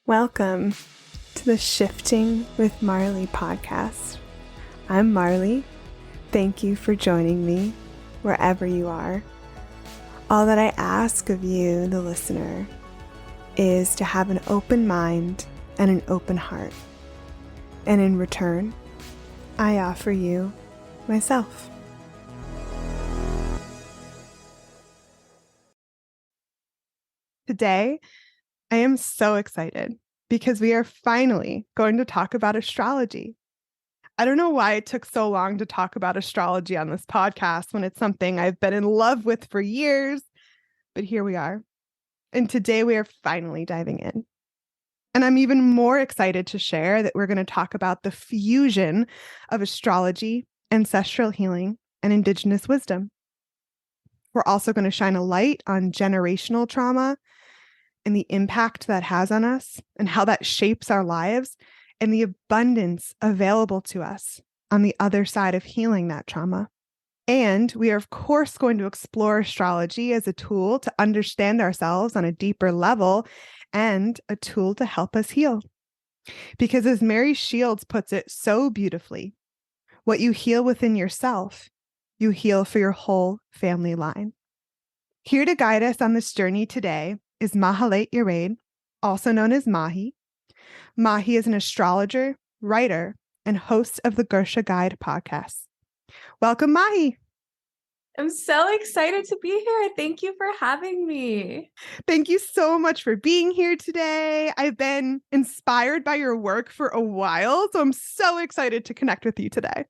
Welcome to the Shifting with Marlee podcast. I'm Marlee. Thank you for joining me wherever you are. All that I ask of you, the listener, is to have an open mind and an open heart. And in return, I offer you myself. Today, I am so excited because we are finally going to talk about astrology. I don't know why it took so long to talk about astrology on this podcast when it's something I've been in love with for years, but here we are. And today we are finally diving in. And I'm even more excited to share that we're going to talk about the fusion of astrology, ancestral healing, and indigenous wisdom. We're also going to shine a light on generational trauma and the impact that has on us and how that shapes our lives and the abundance available to us on the other side of healing that trauma. And we are, of course, going to explore astrology as a tool to understand ourselves on a deeper level and a tool to help us heal. Because as Mary Shields puts it so beautifully, what you heal within yourself, you heal for your whole family line. Here to guide us on this journey today is Mahlet Yared, also known as Mahi. Mahi is an astrologer, writer, and host of the Gersha Guide podcast. Welcome, Mahi. I'm so excited to be here. Thank you for having me. Thank you so much for being here today. I've been inspired by your work for a while, so I'm so excited to connect with you today.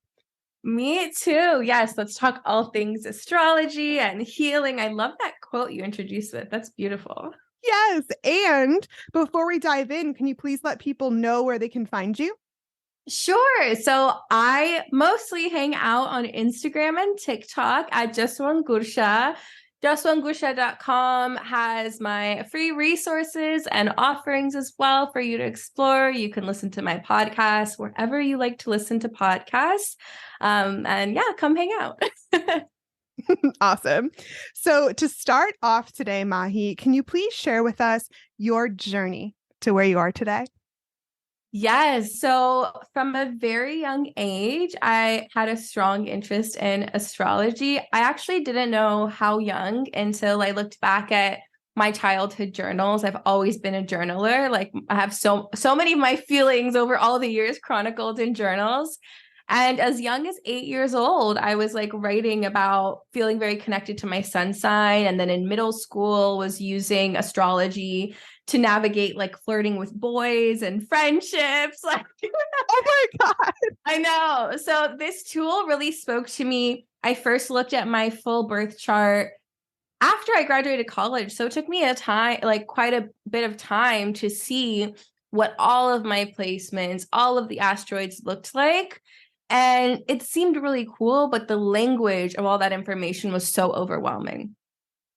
Me too. Yes, let's talk all things astrology and healing. I love that quote you introduced with. That's beautiful. Yes. And before we dive in, can you please let people know where they can find you? Sure. So I mostly hang out on Instagram and TikTok at justOneGursha. JustOneGursha.com has my free resources and offerings as well for you to explore. You can listen to my podcast wherever you like to listen to podcasts. And yeah, come hang out. Awesome. So to start off today, Mahi, can you please share with us your journey to where you are today? Yes. So from a very young age, I had a strong interest in astrology. I actually didn't know how young until I looked back at my childhood journals. I've always been a journaler. Like I have so many of my feelings over all the years chronicled in journals. And as young as 8 years old, I was like writing about feeling very connected to my sun sign. And then in middle school was using astrology to navigate like flirting with boys and friendships. Like, oh my God. I know. So this tool really spoke to me. I first looked at my full birth chart after I graduated college. So it took me quite a bit of time to see what all of my placements, all of the asteroids looked like. And it seemed really cool, but the language of all that information was so overwhelming.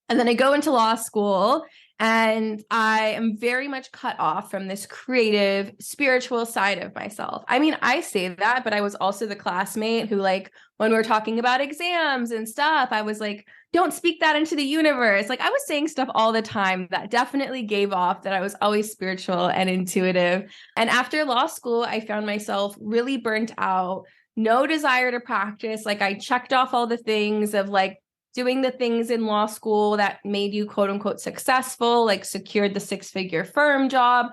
And then I go into law school and I am very much cut off from this creative, spiritual side of myself. I mean, I say that, but I was also the classmate who, like, when we were talking about exams and stuff, I was like, don't speak that into the universe. Like, I was saying stuff all the time that definitely gave off that I was always spiritual and intuitive. And after law school, I found myself really burnt out, no desire to practice. Like, I checked off all the things of like, doing the things in law school that made you quote unquote successful, like secured the 6-figure firm job,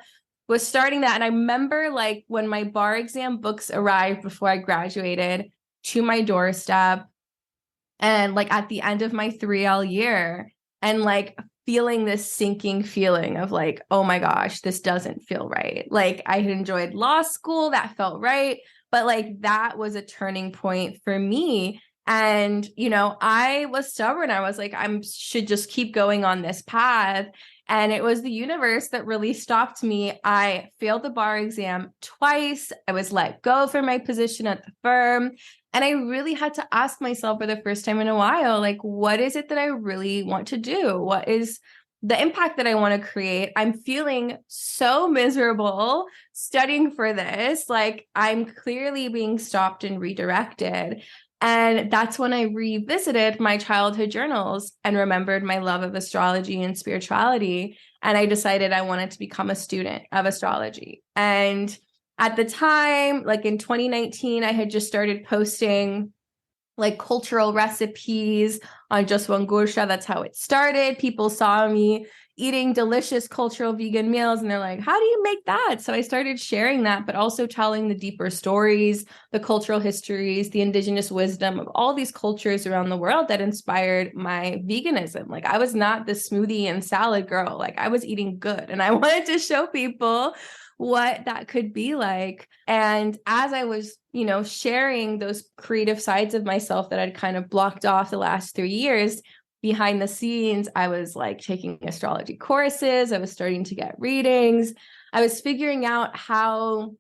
was starting that. And I remember like when my bar exam books arrived before I graduated to my doorstep and like at the end of my 3L year and like feeling this sinking feeling of like, oh my gosh, this doesn't feel right. Like I had enjoyed law school, that felt right. But like that was a turning point for me. And, you know, I was stubborn. I was like, I should just keep going on this path. And it was the universe that really stopped me. I failed the bar exam twice. I was let go from my position at the firm. And I really had to ask myself for the first time in a while, like, what is it that I really want to do? What is the impact that I want to create? I'm feeling so miserable studying for this. Like, I'm clearly being stopped and redirected. And that's when I revisited my childhood journals and remembered my love of astrology and spirituality. And I decided I wanted to become a student of astrology. And at the time, like in 2019, I had just started posting like cultural recipes on Just One Gursha. That's how it started. People saw me eating delicious cultural vegan meals and they're like, how do you make that? So I started sharing that, but also telling the deeper stories, the cultural histories, the indigenous wisdom of all these cultures around the world that inspired my veganism. Like I was not the smoothie and salad girl. Like I was eating good and I wanted to show people what that could be like. And as I was, sharing those creative sides of myself that I'd kind of blocked off the last 3 years, behind the scenes, I was like taking astrology courses. I was starting to get readings. I was figuring out how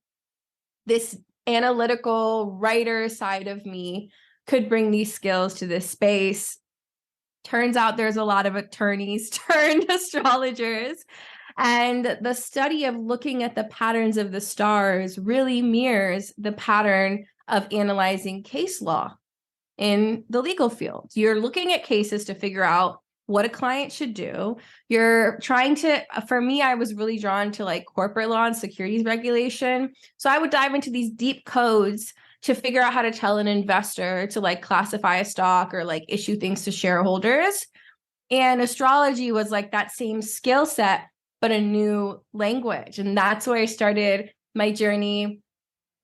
this analytical writer side of me could bring these skills to this space. Turns out there's a lot of attorneys turned astrologers. And the study of looking at the patterns of the stars really mirrors the pattern of analyzing case law in the legal field. You're looking at cases to figure out what a client should do. You're trying to, for me, I was really drawn to like corporate law and securities regulation. So I would dive into these deep codes to figure out how to tell an investor to like classify a stock or like issue things to shareholders. And astrology was like that same skill set, but a new language. And that's where I started my journey.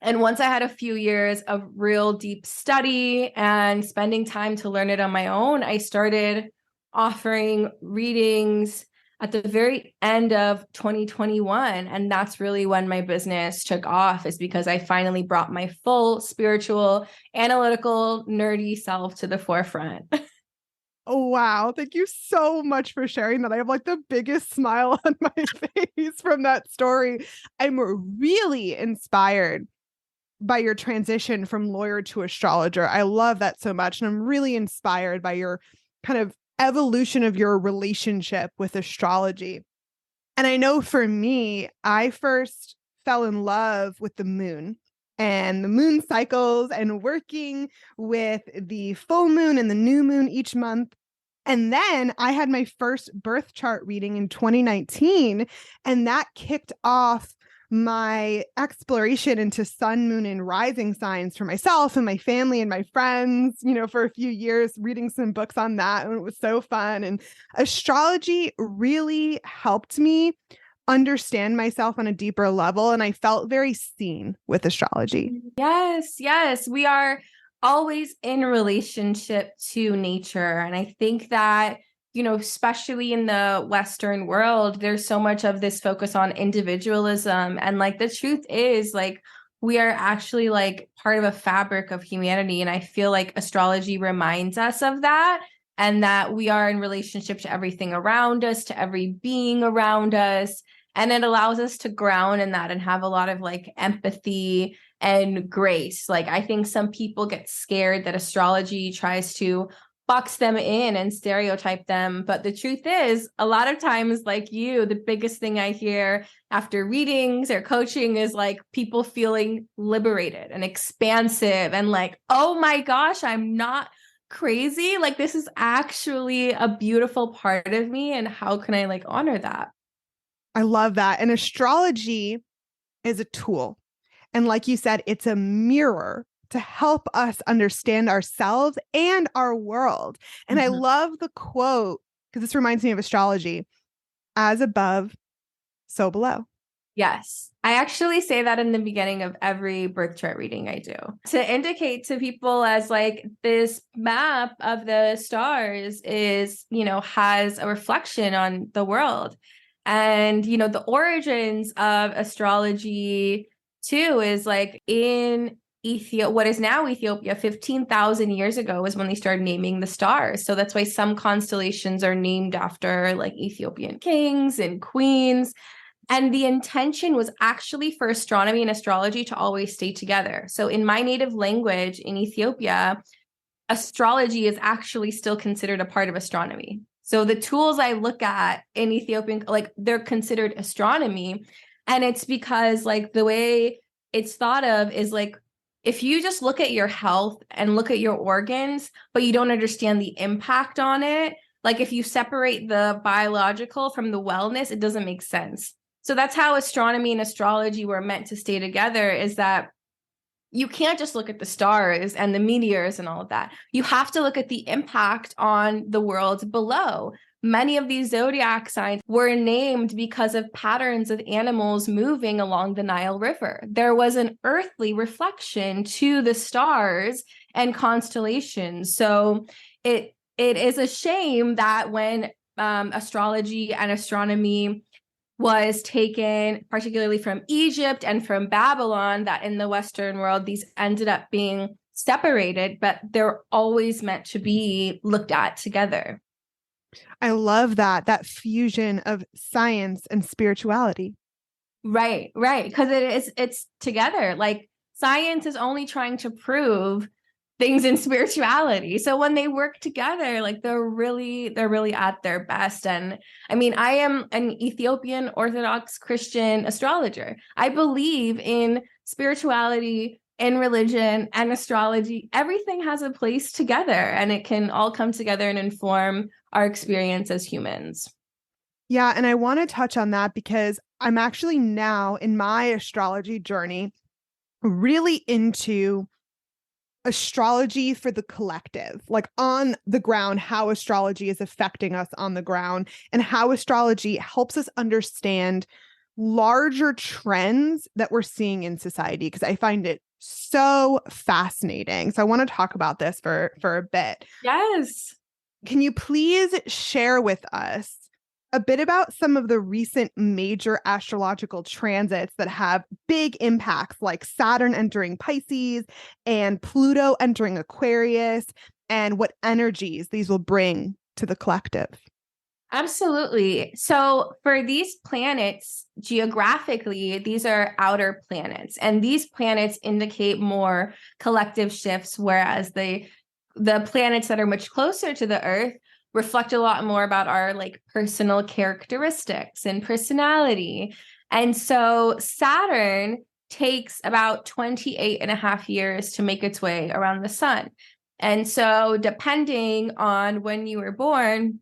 And once I had a few years of real deep study and spending time to learn it on my own, I started offering readings at the very end of 2021. And that's really when my business took off, is because I finally brought my full spiritual, analytical, nerdy self to the forefront. Oh, wow. Thank you so much for sharing that. I have like the biggest smile on my face from that story. I'm really inspired by your transition from lawyer to astrologer. I love that so much. And I'm really inspired by your kind of evolution of your relationship with astrology. And I know for me, I first fell in love with the moon and the moon cycles and working with the full moon and the new moon each month. And then I had my first birth chart reading in 2019, and that kicked off my exploration into sun, moon, and rising signs for myself and my family and my friends, for a few years, reading some books on that. And it was so fun. And astrology really helped me understand myself on a deeper level. And I felt very seen with astrology. Yes, yes. We are always in relationship to nature. And I think that, especially in the Western world, there's so much of this focus on individualism. And like the truth is, like, we are actually like part of a fabric of humanity. And I feel like astrology reminds us of that, and that we are in relationship to everything around us, to every being around us. And it allows us to ground in that and have a lot of like empathy and grace. Like, I think some people get scared that astrology tries to box them in and stereotype them. But the truth is, a lot of times, like you, the biggest thing I hear after readings or coaching is like people feeling liberated and expansive and like, oh my gosh, I'm not crazy. Like, this is actually a beautiful part of me. And how can I like honor that? I love that. And astrology is a tool. And like you said, it's a mirror to help us understand ourselves and our world. And I love the quote, because this reminds me of astrology: as above, so below. Yes. I actually say that in the beginning of every birth chart reading I do, to indicate to people as like this map of the stars is, has a reflection on the world. And, the origins of astrology too is like in Ethiopia, what is now Ethiopia, 15,000 years ago was when they started naming the stars. So that's why some constellations are named after like Ethiopian kings and queens. And the intention was actually for astronomy and astrology to always stay together. So in my native language in Ethiopia, astrology is actually still considered a part of astronomy. So the tools I look at in Ethiopian, like they're considered astronomy. And it's because like the way it's thought of is like, if you just look at your health and look at your organs, but you don't understand the impact on it, Like if you separate the biological from the wellness, it doesn't make sense. So that's how astronomy and astrology were meant to stay together, is that you can't just look at the stars and the meteors and all of that. You have to look at the impact on the world below. Many of these zodiac signs were named because of patterns of animals moving along the Nile River. There was an earthly reflection to the stars and constellations. So it is a shame that when astrology and astronomy was taken particularly from Egypt and from Babylon, that in the Western world, these ended up being separated, but they're always meant to be looked at together. I love that fusion of science and spirituality. Right. Because it's together. Like science is only trying to prove things in spirituality. So when they work together, like they're really at their best. And I mean, I am an Ethiopian Orthodox Christian astrologer. I believe in spirituality, in religion, and astrology. Everything has a place together, and it can all come together and inform our experience as humans. Yeah, and I want to touch on that because I'm actually now in my astrology journey really into astrology for the collective, like on the ground, how astrology is affecting us on the ground and how astrology helps us understand larger trends that we're seeing in society, because I find it so fascinating. So I want to talk about this for a bit. Yes. Can you please share with us a bit about some of the recent major astrological transits that have big impacts, like Saturn entering Pisces and Pluto entering Aquarius, and what energies these will bring to the collective? Absolutely. So for these planets, geographically, these are outer planets, and these planets indicate more collective shifts, whereas the planets that are much closer to the Earth reflect a lot more about our like personal characteristics and personality. And so Saturn takes about 28 and a half years to make its way around the sun. And so depending on when you were born,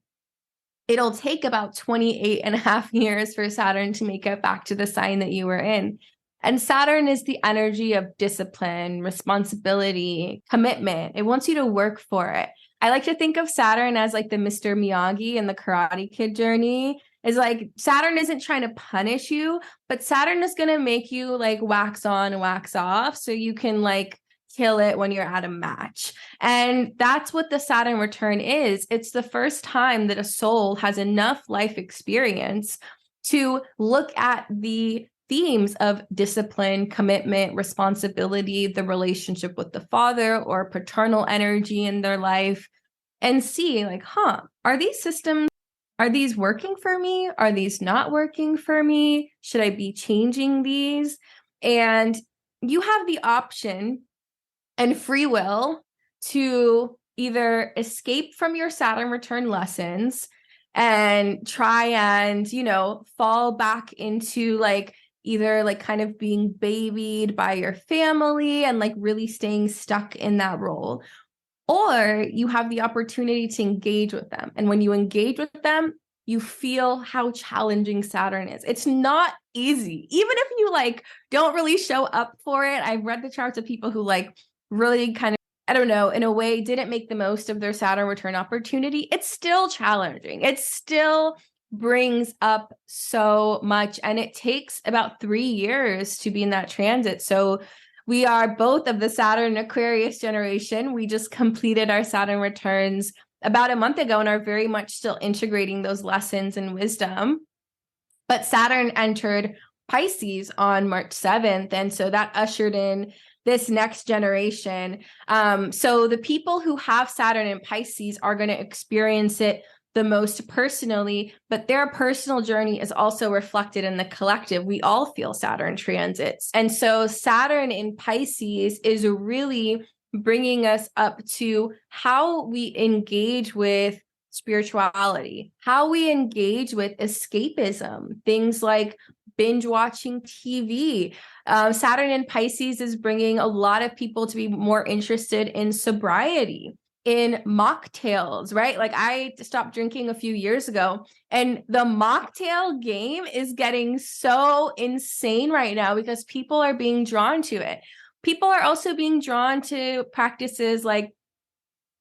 it'll take about 28 and a half years for Saturn to make it back to the sign that you were in. And Saturn is the energy of discipline, responsibility, commitment. It wants you to work for it. I like to think of Saturn as like the Mr. Miyagi in the Karate Kid journey. Is like Saturn isn't trying to punish you, but Saturn is going to make you like wax on and wax off so you can like kill it when you're at a match. And that's what the Saturn return is. It's the first time that a soul has enough life experience to look at the themes of discipline, commitment, responsibility, the relationship with the father or paternal energy in their life, and see like, are these systems, are these working for me? Are these not working for me? Should I be changing these? And you have the option and free will to either escape from your Saturn return lessons and try and, fall back into like either like kind of being babied by your family and like really staying stuck in that role. Or you have the opportunity to engage with them. And when you engage with them, you feel how challenging Saturn is. It's not easy. Even if you like don't really show up for it. I've read the charts of people who like really kind of, I don't know, in a way didn't make the most of their Saturn return opportunity. It's still challenging. It still brings up so much. And it takes about 3 years to be in that transit. So we are both of the Saturn Aquarius generation. We just completed our Saturn returns about a month ago and are very much still integrating those lessons and wisdom. But Saturn entered Pisces on March 7th. And so that ushered in this next generation. So the people who have Saturn in Pisces are going to experience it the most personally, but their personal journey is also reflected in the collective. We all feel Saturn transits. And so Saturn in Pisces is really bringing us up to how we engage with spirituality, how we engage with escapism, things like binge watching TV. Saturn in Pisces is bringing a lot of people to be more interested in sobriety, in mocktails, right? Like I stopped drinking a few years ago, and the mocktail game is getting so insane right now because people are being drawn to it. People are also being drawn to practices like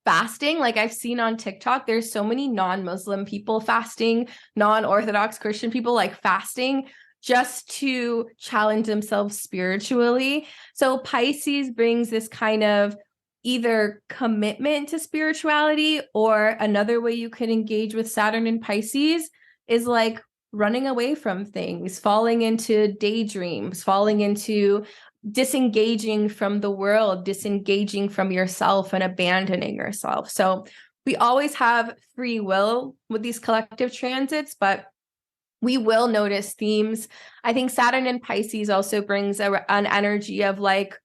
fasting. Like I've seen on TikTok, there's so many non-Muslim people fasting, non-Orthodox Christian people like fasting just to challenge themselves spiritually. So Pisces brings this kind of either commitment to spirituality, or another way you can engage with Saturn in Pisces is like running away from things, falling into daydreams, falling into disengaging from the world, disengaging from yourself and abandoning yourself. So we always have free will with these collective transits, but we will notice themes. I think Saturn in Pisces also brings an energy of like,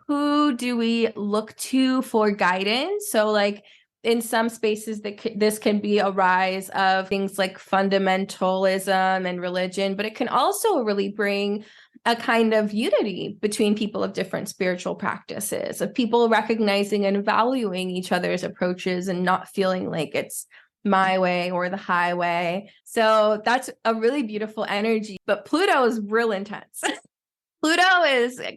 who do we look to for guidance? So like in some spaces this can be a rise of things like fundamentalism and religion, but it can also really bring a kind of unity between people of different spiritual practices, of people recognizing and valuing each other's approaches and not feeling like it's my way or the highway. So that's a really beautiful energy, but Pluto is real intense. Pluto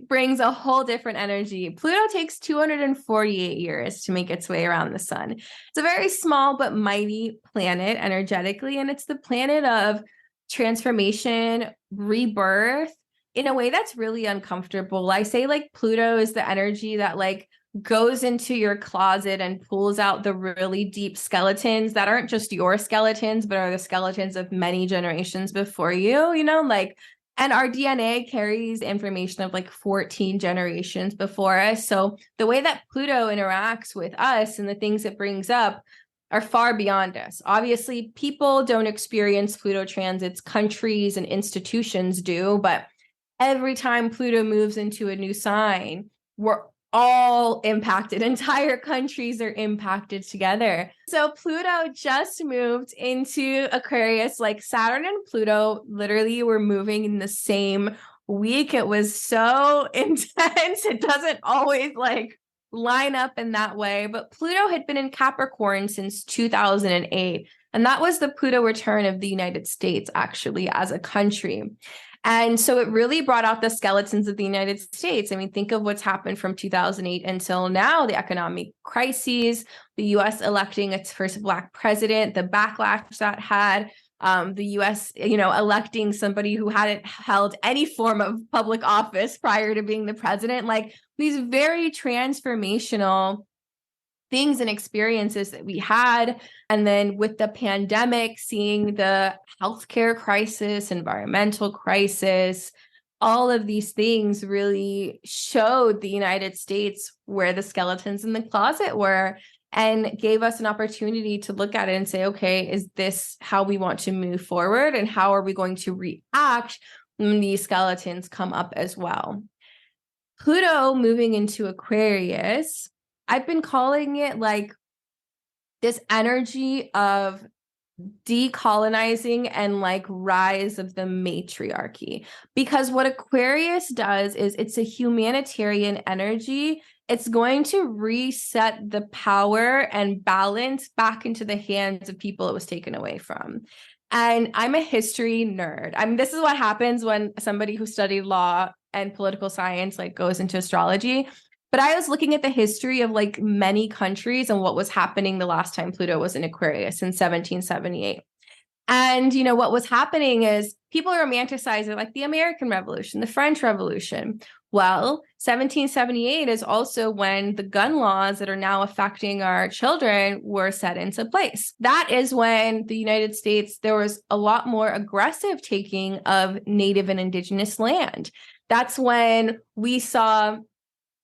brings a whole different energy. Pluto takes 248 years to make its way around the sun. It's a very small but mighty planet energetically, and it's the planet of transformation, rebirth in a way that's really uncomfortable. I say like Pluto is the energy that like goes into your closet and pulls out the really deep skeletons that aren't just your skeletons, but are the skeletons of many generations before you, like. And our DNA carries information of like 14 generations before us. So the way that Pluto interacts with us and the things it brings up are far beyond us. Obviously, people don't experience Pluto transits, countries and institutions do. But every time Pluto moves into a new sign, we're all impacted. Entire countries are impacted together. So Pluto just moved into Aquarius. Like Saturn and Pluto literally were moving in the same week. It was so intense. It doesn't always like line up in that way. But Pluto had been in Capricorn since 2008. And that was the Pluto return of the United States, actually, as a country. And so it really brought out the skeletons of the United States. I mean, think of what's happened from 2008 until now, the economic crises, the US electing its first Black president, the backlash that had, the US, electing somebody who hadn't held any form of public office prior to being the president, like these very transformational things and experiences that we had. And then with the pandemic, seeing the healthcare crisis, environmental crisis, all of these things really showed the United States where the skeletons in the closet were, and gave us an opportunity to look at it and say, okay, is this how we want to move forward? And how are we going to react when these skeletons come up as well? Pluto moving into Aquarius, I've been calling it like this energy of decolonizing and like rise of the matriarchy. Because what Aquarius does is it's a humanitarian energy. It's going to reset the power and balance back into the hands of people it was taken away from. And I'm a history nerd. This is what happens when somebody who studied law and political science like goes into astrology. But I was looking at the history of like many countries and what was happening the last time Pluto was in Aquarius in 1778. And, what was happening is people romanticize it like the American Revolution, the French Revolution. Well, 1778 is also when the gun laws that are now affecting our children were set into place. That is when the United States, there was a lot more aggressive taking of Native and Indigenous land. That's when we saw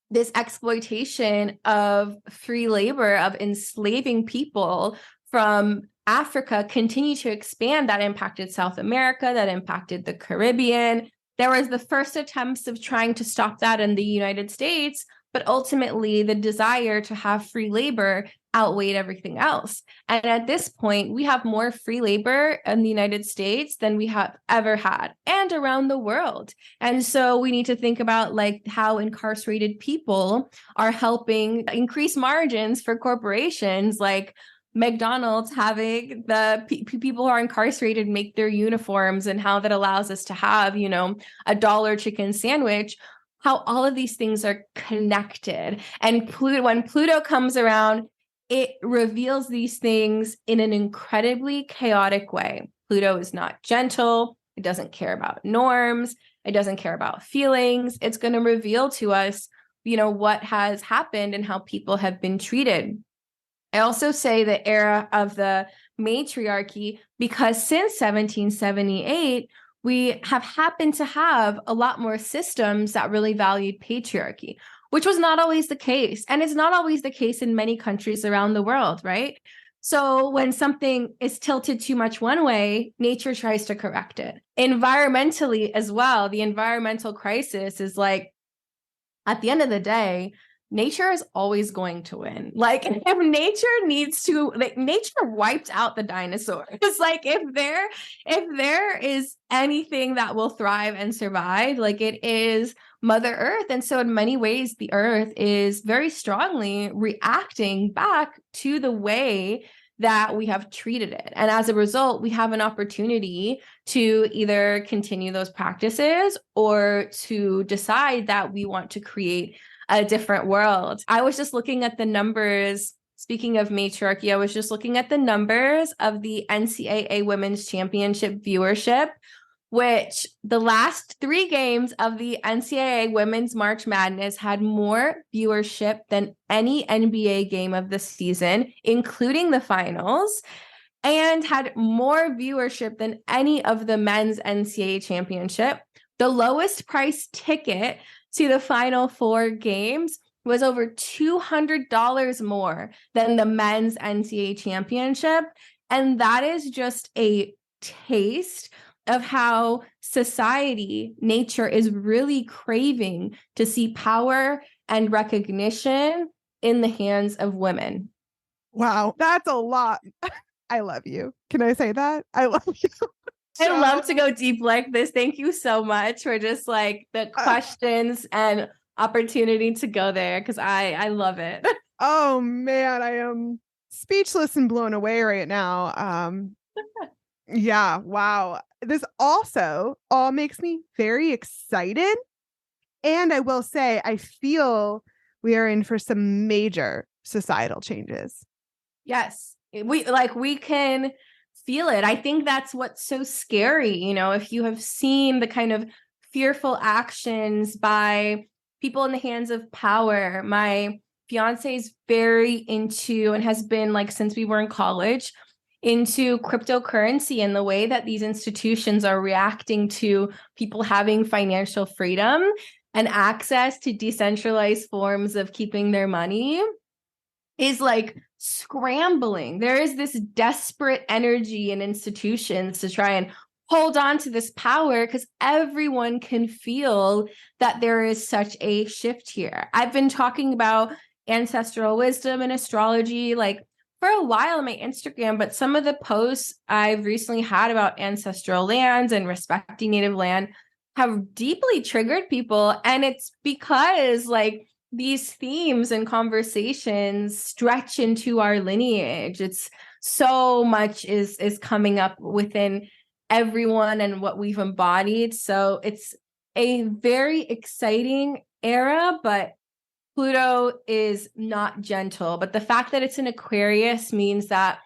this exploitation of free labor, of enslaving people from Africa continue to expand. That impacted South America, that impacted the Caribbean. There was the first attempts of trying to stop that in the United States, but ultimately the desire to have free labor outweighed everything else. And at this point, we have more free labor in the United States than we have ever had, and around the world. And so we need to think about like how incarcerated people are helping increase margins for corporations, like McDonald's having the people who are incarcerated make their uniforms, and how that allows us to have, you know, a $1 chicken sandwich, how all of these things are connected. And when Pluto comes around, it reveals these things in an incredibly chaotic way. Pluto is not gentle. It doesn't care about norms. It doesn't care about feelings. It's going to reveal to us, you know, what has happened and how people have been treated. I also say the era of the matriarchy because since 1778, we have happened to have a lot more systems that really valued patriarchy, which was not always the case. And it's not always the case in many countries around the world, right? So when something is tilted too much one way, nature tries to correct it. Environmentally as well, the environmental crisis is like, at the end of the day, nature is always going to win. Like if nature needs to, like nature wiped out the dinosaurs. It's like if there is anything that will thrive and survive, like it is Mother Earth. And so in many ways, the Earth is very strongly reacting back to the way that we have treated it. And as a result, we have an opportunity to either continue those practices or to decide that we want to create a different world. I was just looking at the numbers. Speaking of matriarchy, I was just looking at the numbers of the NCAA Women's Championship viewership, which the last 3 games of the NCAA Women's March Madness had more viewership than any NBA game of the season, including the finals, and had more viewership than any of the men's NCAA championship. The lowest price ticket to the final 4 games was over $200 more than the men's NCAA championship. And that is just a taste of how society, nature is really craving to see power and recognition in the hands of women. Wow, that's a lot. I love you. Can I say that? I love you. I love to go deep like this. Thank you so much for just like the questions and opportunity to go there, because I love it. Oh man, I am speechless and blown away right now. Yeah, wow. This also all makes me very excited. And I will say, I feel we are in for some major societal changes. Yes, we can feel it. I think that's what's so scary. You know, if you have seen the kind of fearful actions by people in the hands of power, my fiance is very into, and has been like since we were in college, into cryptocurrency and the way that these institutions are reacting to people having financial freedom and access to decentralized forms of keeping their money is like scrambling. There is this desperate energy in institutions to try and hold on to this power because everyone can feel that there is such a shift here. I've been talking about ancestral wisdom and astrology like for a while on my Instagram, but some of the posts I've recently had about ancestral lands and respecting native land have deeply triggered people. And it's because like these themes and conversations stretch into our lineage. It's so much is coming up within everyone and what we've embodied. So it's a very exciting era, but Pluto is not gentle. But the fact that it's in Aquarius means that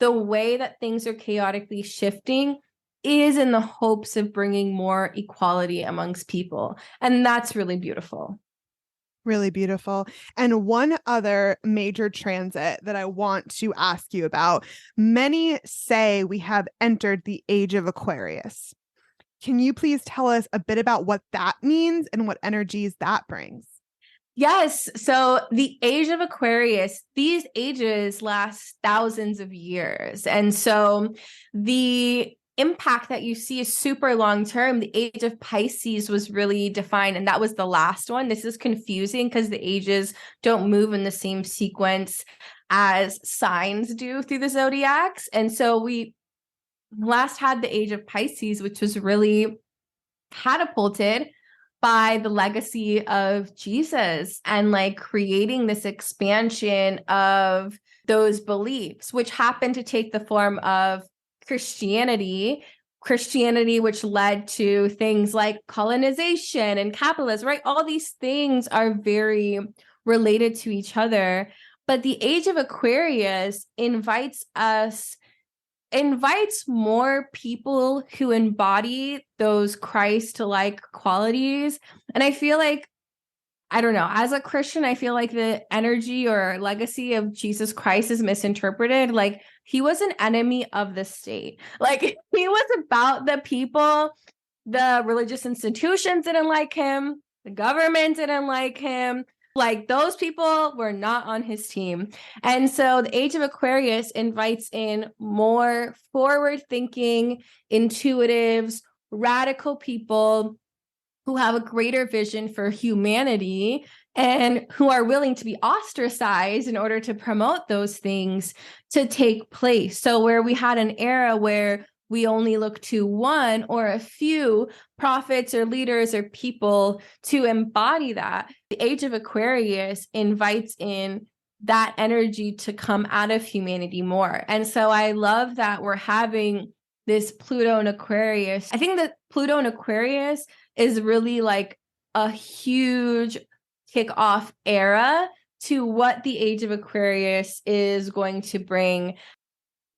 the way that things are chaotically shifting is in the hopes of bringing more equality amongst people. And that's really beautiful. Really beautiful. And one other major transit that I want to ask you about, many say we have entered the Age of Aquarius. Can you please tell us a bit about what that means and what energies that brings? Yes. So the Age of Aquarius, these ages last thousands of years. And so the impact that you see is super long term. The age of Pisces was really defined, and that was the last one. This is confusing because the ages don't move in the same sequence as signs do through the zodiacs. And so we last had the age of Pisces, which was really catapulted by the legacy of Jesus and like creating this expansion of those beliefs, which happened to take the form of Christianity, which led to things like colonization and capitalism, right? All these things are very related to each other. But the Age of Aquarius invites more people who embody those Christ-like qualities. And I feel like, I don't know, as a Christian, I feel like the energy or legacy of Jesus Christ is misinterpreted. Like, he was an enemy of the state. Like, he was about the people. The religious institutions didn't like him. The government didn't like him. Like, those people were not on his team. And so the Age of Aquarius invites in more forward-thinking, intuitives, radical people who have a greater vision for humanity and who are willing to be ostracized in order to promote those things to take place. So where we had an era where we only look to one or a few prophets or leaders or people to embody that, the Age of Aquarius invites in that energy to come out of humanity more. And so I love that we're having this Pluto and Aquarius. I think that Pluto and Aquarius is really like a huge kickoff era to what the Age of Aquarius is going to bring.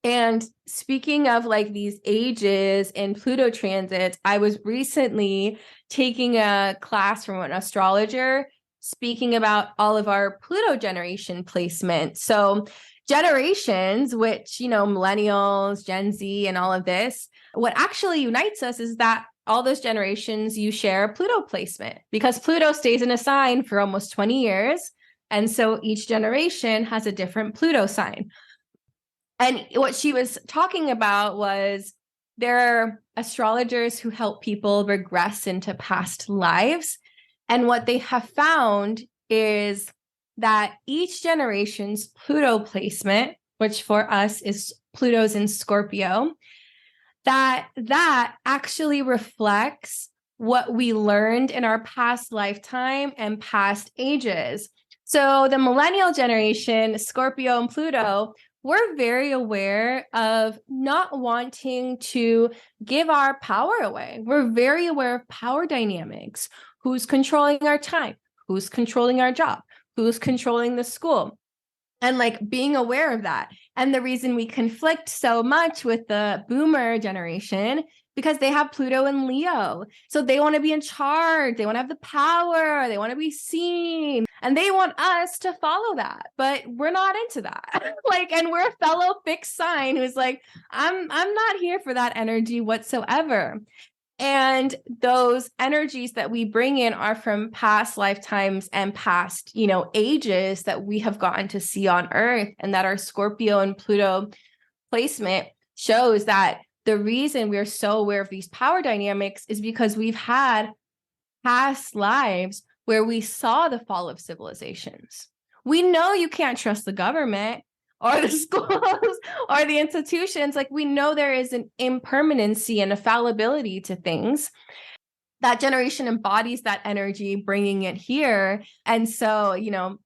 And speaking of like these ages and Pluto transits, I was recently taking a class from an astrologer speaking about all of our Pluto generation placement. So generations, which, you know, millennials, Gen Z, and all of this, what actually unites us is that all those generations, you share a Pluto placement because Pluto stays in a sign for almost 20 years. And so each generation has a different Pluto sign. And what she was talking about was there are astrologers who help people regress into past lives. And what they have found is that each generation's Pluto placement, which for us is Pluto's in Scorpio, that actually reflects what we learned in our past lifetime and past ages. So the millennial generation, Scorpio and Pluto, we're very aware of not wanting to give our power away. We're very aware of power dynamics. Who's controlling our time? Who's controlling our job? Who's controlling the school? And like being aware of that. And the reason we conflict so much with the boomer generation, because they have Pluto and Leo. So they want to be in charge. They want to have the power. They want to be seen. And they want us to follow that. But we're not into that. Like, and we're a fellow fixed sign who's like, I'm not here for that energy whatsoever. And those energies that we bring in are from past lifetimes and past, you know, ages that we have gotten to see on Earth, and that our Scorpio and Pluto placement shows that the reason we're so aware of these power dynamics is because we've had past lives where we saw the fall of civilizations. We know you can't trust the government or the schools or the institutions. Like, we know there is an impermanency and a fallibility to things. That generation embodies that energy, bringing it here. And so, you know,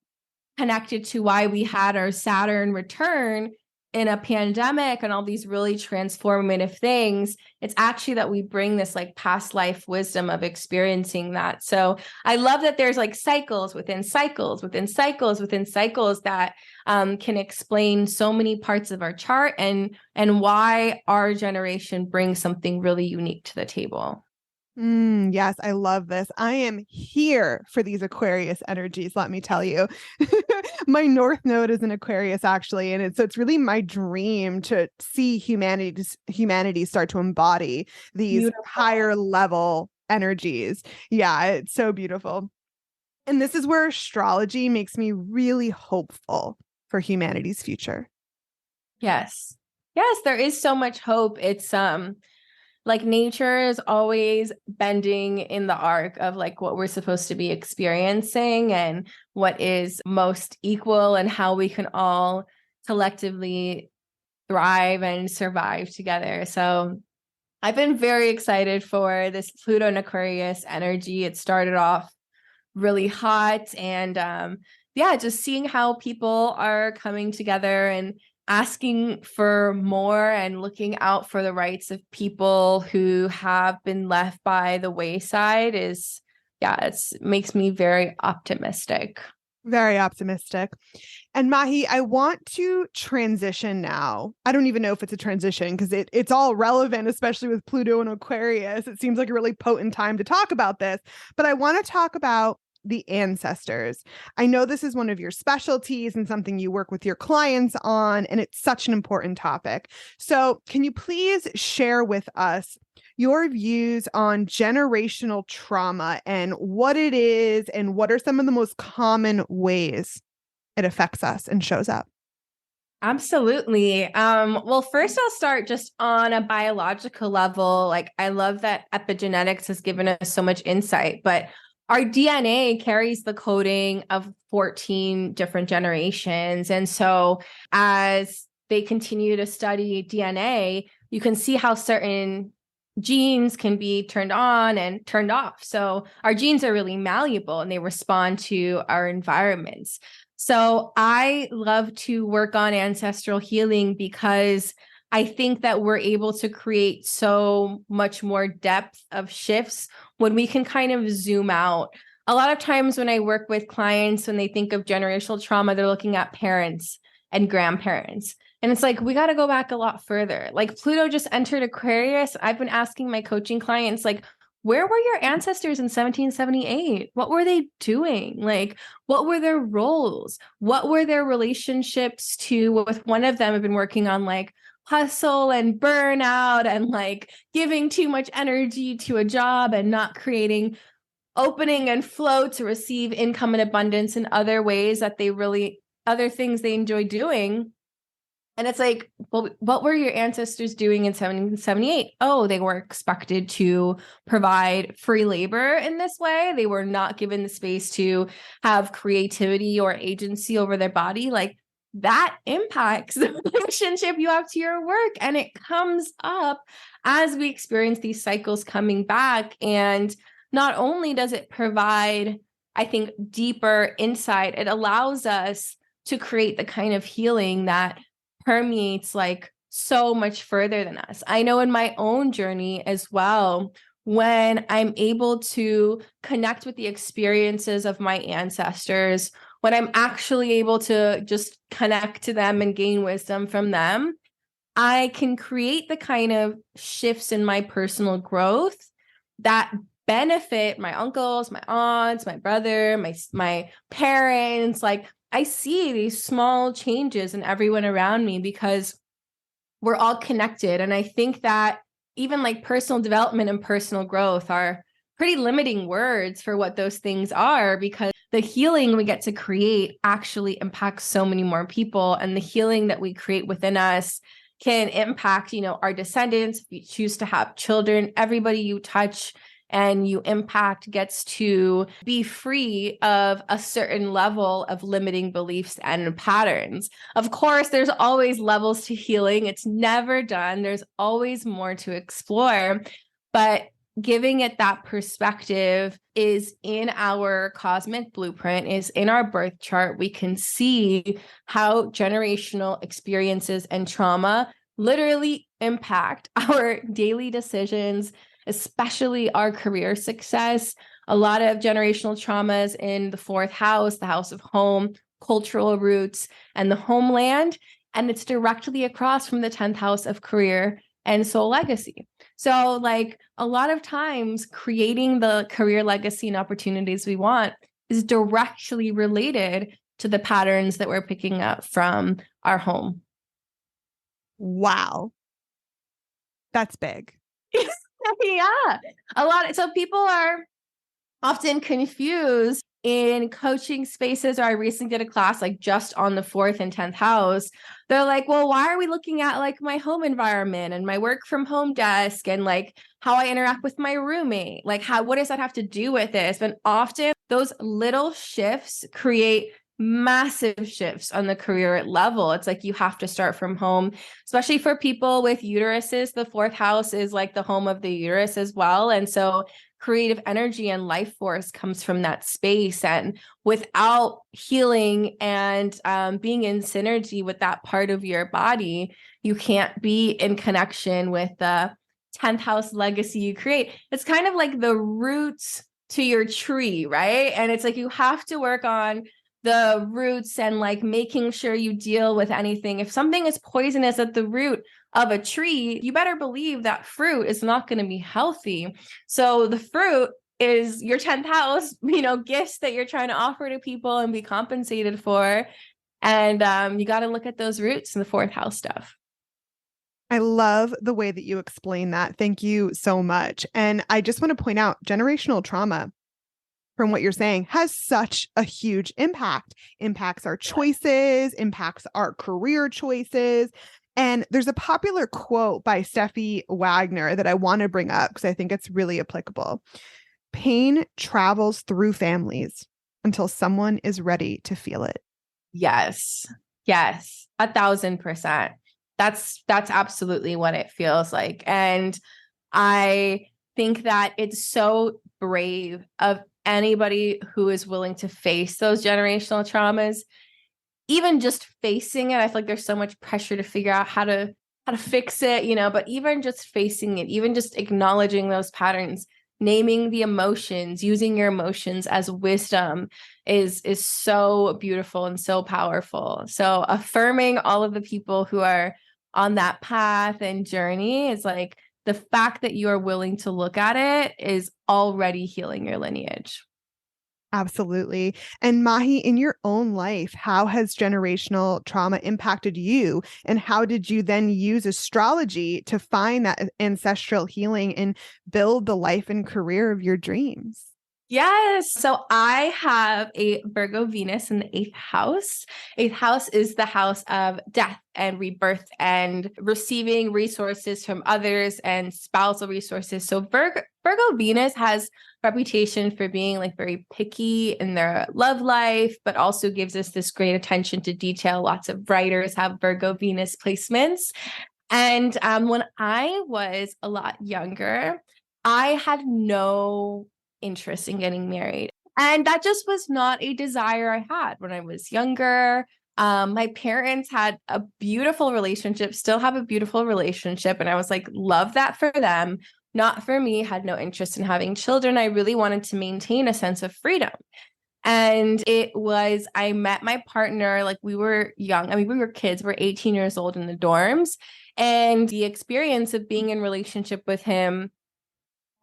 connected to why we had our Saturn return in a pandemic and all these really transformative things, it's actually that we bring this like past life wisdom of experiencing that. So I love that there's like cycles within cycles within cycles within cycles that can explain so many parts of our chart and why our generation brings something really unique to the table. Yes, I love this. I am here for these Aquarius energies, let me tell you. My North Node is in Aquarius, actually, and it's really my dream to see humanity start to embody these Beautiful. higher level energies. Yeah, it's so beautiful. And this is where astrology makes me really hopeful for humanity's future. Yes. Yes, there is so much hope. It's Like nature is always bending in the arc of like what we're supposed to be experiencing and what is most equal and how we can all collectively thrive and survive together. So I've been very excited for this Pluto and Aquarius energy. It started off really hot and yeah, just seeing how people are coming together and asking for more and looking out for the rights of people who have been left by the wayside is, yeah, it makes me very optimistic. Very optimistic. And Mahi, I want to transition now. I don't even know if it's a transition because it's all relevant, especially with Pluto and Aquarius. It seems like a really potent time to talk about this. But I want to talk about the ancestors. I know this is one of your specialties and something you work with your clients on, and it's such an important topic. So can you please share with us your views on generational trauma and what it is, and what are some of the most common ways it affects us and shows up? Absolutely. Well, first I'll start just on a biological level. Like I love that epigenetics has given us so much insight, but our DNA carries the coding of 14 different generations. And so as they continue to study DNA, you can see how certain genes can be turned on and turned off. So our genes are really malleable and they respond to our environments. So I love to work on ancestral healing because I think that we're able to create so much more depth of shifts when we can kind of zoom out. A lot of times when I work with clients, when they think of generational trauma, they're looking at parents and grandparents. And it's like, we got to go back a lot further. Like Pluto just entered Aquarius. I've been asking my coaching clients, like, where were your ancestors in 1778? What were they doing? Like, what were their roles? What were their relationships to, with one of them, I've been working on like hustle and burnout and like giving too much energy to a job and not creating opening and flow to receive income and abundance in other ways that they really, other things they enjoy doing. And it's like, well, what were your ancestors doing in 1778? Oh, they were expected to provide free labor in this way. They were not given the space to have creativity or agency over their body. Like that impacts the relationship you have to your work. And it comes up as we experience these cycles coming back. And not only does it provide, I think, deeper insight, it allows us to create the kind of healing that permeates like so much further than us. I know in my own journey as well, when I'm able to connect with the experiences of my ancestors, when I'm actually able to just connect to them and gain wisdom from them, I can create the kind of shifts in my personal growth that benefit my uncles, my aunts, my brother, my parents. Like I see these small changes in everyone around me because we're all connected. And I think that even like personal development and personal growth are pretty limiting words for what those things are, because the healing we get to create actually impacts so many more people. And the healing that we create within us can impact, our descendants. If you choose to have children, everybody you touch and you impact gets to be free of a certain level of limiting beliefs and patterns. Of course, there's always levels to healing. It's never done. There's always more to explore, but giving it that perspective is in our cosmic blueprint, is in our birth chart. We can see how generational experiences and trauma literally impact our daily decisions, especially our career success. A lot of generational traumas in the fourth house, the house of home, cultural roots, and the homeland. And it's directly across from the 10th house of career and soul legacy. So like a lot of times creating the career legacy and opportunities we want is directly related to the patterns that we're picking up from our home. Wow. That's big. Yeah. So people are often confused in coaching spaces, or I recently did a class like just on the 4th and 10th house. They're like, well, why are we looking at like my home environment and my work from home desk and like how I interact with my roommate? Like, what does that have to do with this? But often those little shifts create massive shifts on the career level. It's like you have to start from home, especially for people with uteruses. The 4th house is like the home of the uterus as well. And so creative energy and life force comes from that space. And without healing and being in synergy with that part of your body, you can't be in connection with the 10th house legacy you create. It's kind of like the roots to your tree, right? And it's like you have to work on the roots and like making sure you deal with anything. If something is poisonous at the root of a tree, you better believe that fruit is not going to be healthy. So the fruit is your 10th house, gifts that you're trying to offer to people and be compensated for. And you got to look at those roots in the 4th house stuff. I love the way that you explain that. Thank you so much. And I just want to point out generational trauma, from what you're saying, has such a huge impacts our choices, impacts our career choices. And there's a popular quote by Steffi Wagner that I want to bring up because I think it's really applicable. Pain travels through families until someone is ready to feel it. Yes. 1,000%. That's absolutely what it feels like. And I think that it's so brave of anybody who is willing to face those generational traumas. Even just facing it, I feel like there's so much pressure to figure out how to fix it, but even just facing it, even just acknowledging those patterns, naming the emotions, using your emotions as wisdom is so beautiful and so powerful. So affirming all of the people who are on that path and journey is like, the fact that you are willing to look at it is already healing your lineage. Absolutely. And Mahi, in your own life, how has generational trauma impacted you? And how did you then use astrology to find that ancestral healing and build the life and career of your dreams? Yes. So I have a Virgo Venus in the 8th house. 8th house is the house of death and rebirth and receiving resources from others and spousal resources. So Virgo Venus has reputation for being like very picky in their love life, but also gives us this great attention to detail. Lots of writers have Virgo Venus placements. And when I was a lot younger, I had no interest in getting married. And that just was not a desire I had when I was younger. My parents had a beautiful relationship, still have a beautiful relationship. And I was like, love that for them, not for me, had no interest in having children. I really wanted to maintain a sense of freedom. And I met my partner, like we were young. I mean, we were kids, we're 18 years old in the dorms. And the experience of being in relationship with him,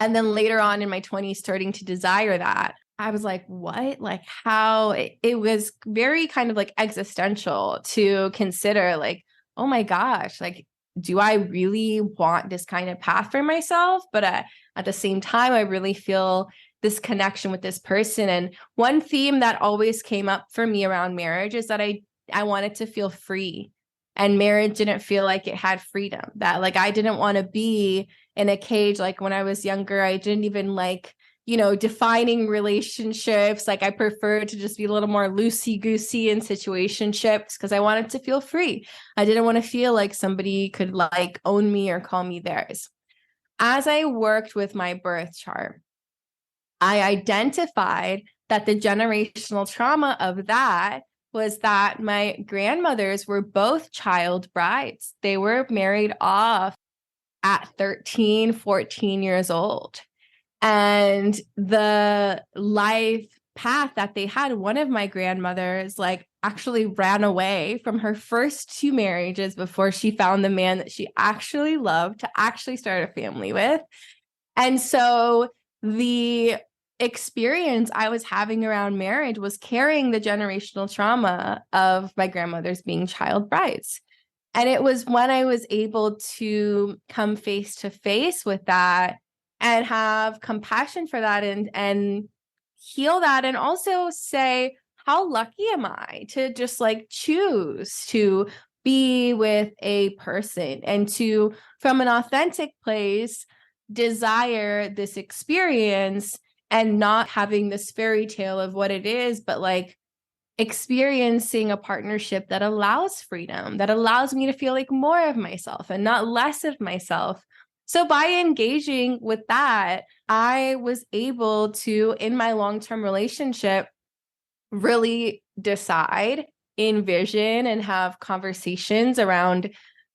and then later on in my 20s, starting to desire that, I was like, what? Like how it was very kind of like existential to consider like, oh my gosh, like, do I really want this kind of path for myself? But at the same time, I really feel this connection with this person. And one theme that always came up for me around marriage is that I wanted to feel free. And marriage didn't feel like it had freedom, that like I didn't want to be in a cage. Like when I was younger, I didn't even like, defining relationships. Like I preferred to just be a little more loosey-goosey in situationships because I wanted to feel free. I didn't want to feel like somebody could like own me or call me theirs. As I worked with my birth chart, I identified that the generational trauma of that was that my grandmothers were both child brides. They were married off at 13, 14 years old. And the life path that they had, one of my grandmothers like actually ran away from her first 2 marriages before she found the man that she actually loved to actually start a family with. And so the experience I was having around marriage was carrying the generational trauma of my grandmothers being child brides. And it was when I was able to come face to face with that and have compassion for that and heal that and also say, how lucky am I to just like choose to be with a person and to, from an authentic place, desire this experience and not having this fairy tale of what it is, but like experiencing a partnership that allows freedom, that allows me to feel like more of myself and not less of myself. So by engaging with that, I was able to, in my long-term relationship, really decide, envision, and have conversations around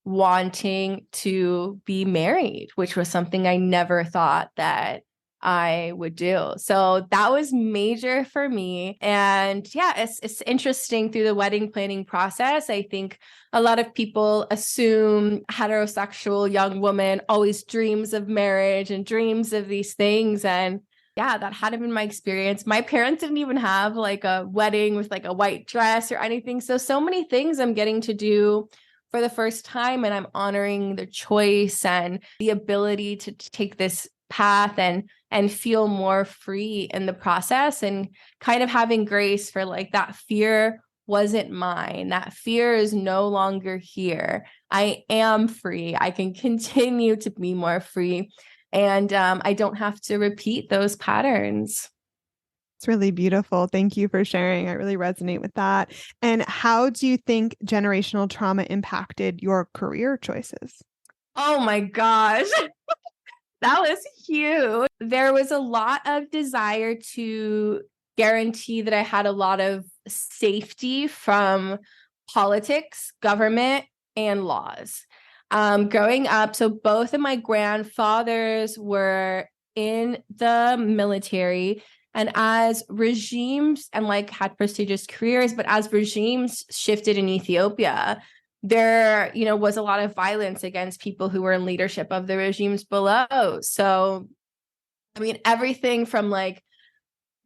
wanting to be married, which was something I never thought that I would do. So that was major for me. And yeah, it's interesting through the wedding planning process. I think a lot of people assume heterosexual young woman always dreams of marriage and dreams of these things. And yeah, that hadn't been my experience. My parents didn't even have like a wedding with like a white dress or anything. So many things I'm getting to do for the first time, and I'm honoring the choice and the ability to take this path and feel more free in the process, and kind of having grace for like that fear wasn't mine. That fear is no longer here. I am free. I can continue to be more free. And I don't have to repeat those patterns. It's really beautiful. Thank you for sharing. I really resonate with that. And how do you think generational trauma impacted your career choices? Oh my gosh. That was huge. There was a lot of desire to guarantee that I had a lot of safety from politics, government, and laws. Growing up, so both of my grandfathers were in the military, and as regimes and like had prestigious careers, but as regimes shifted in Ethiopia, there, was a lot of violence against people who were in leadership of the regimes below. So, I mean, everything from like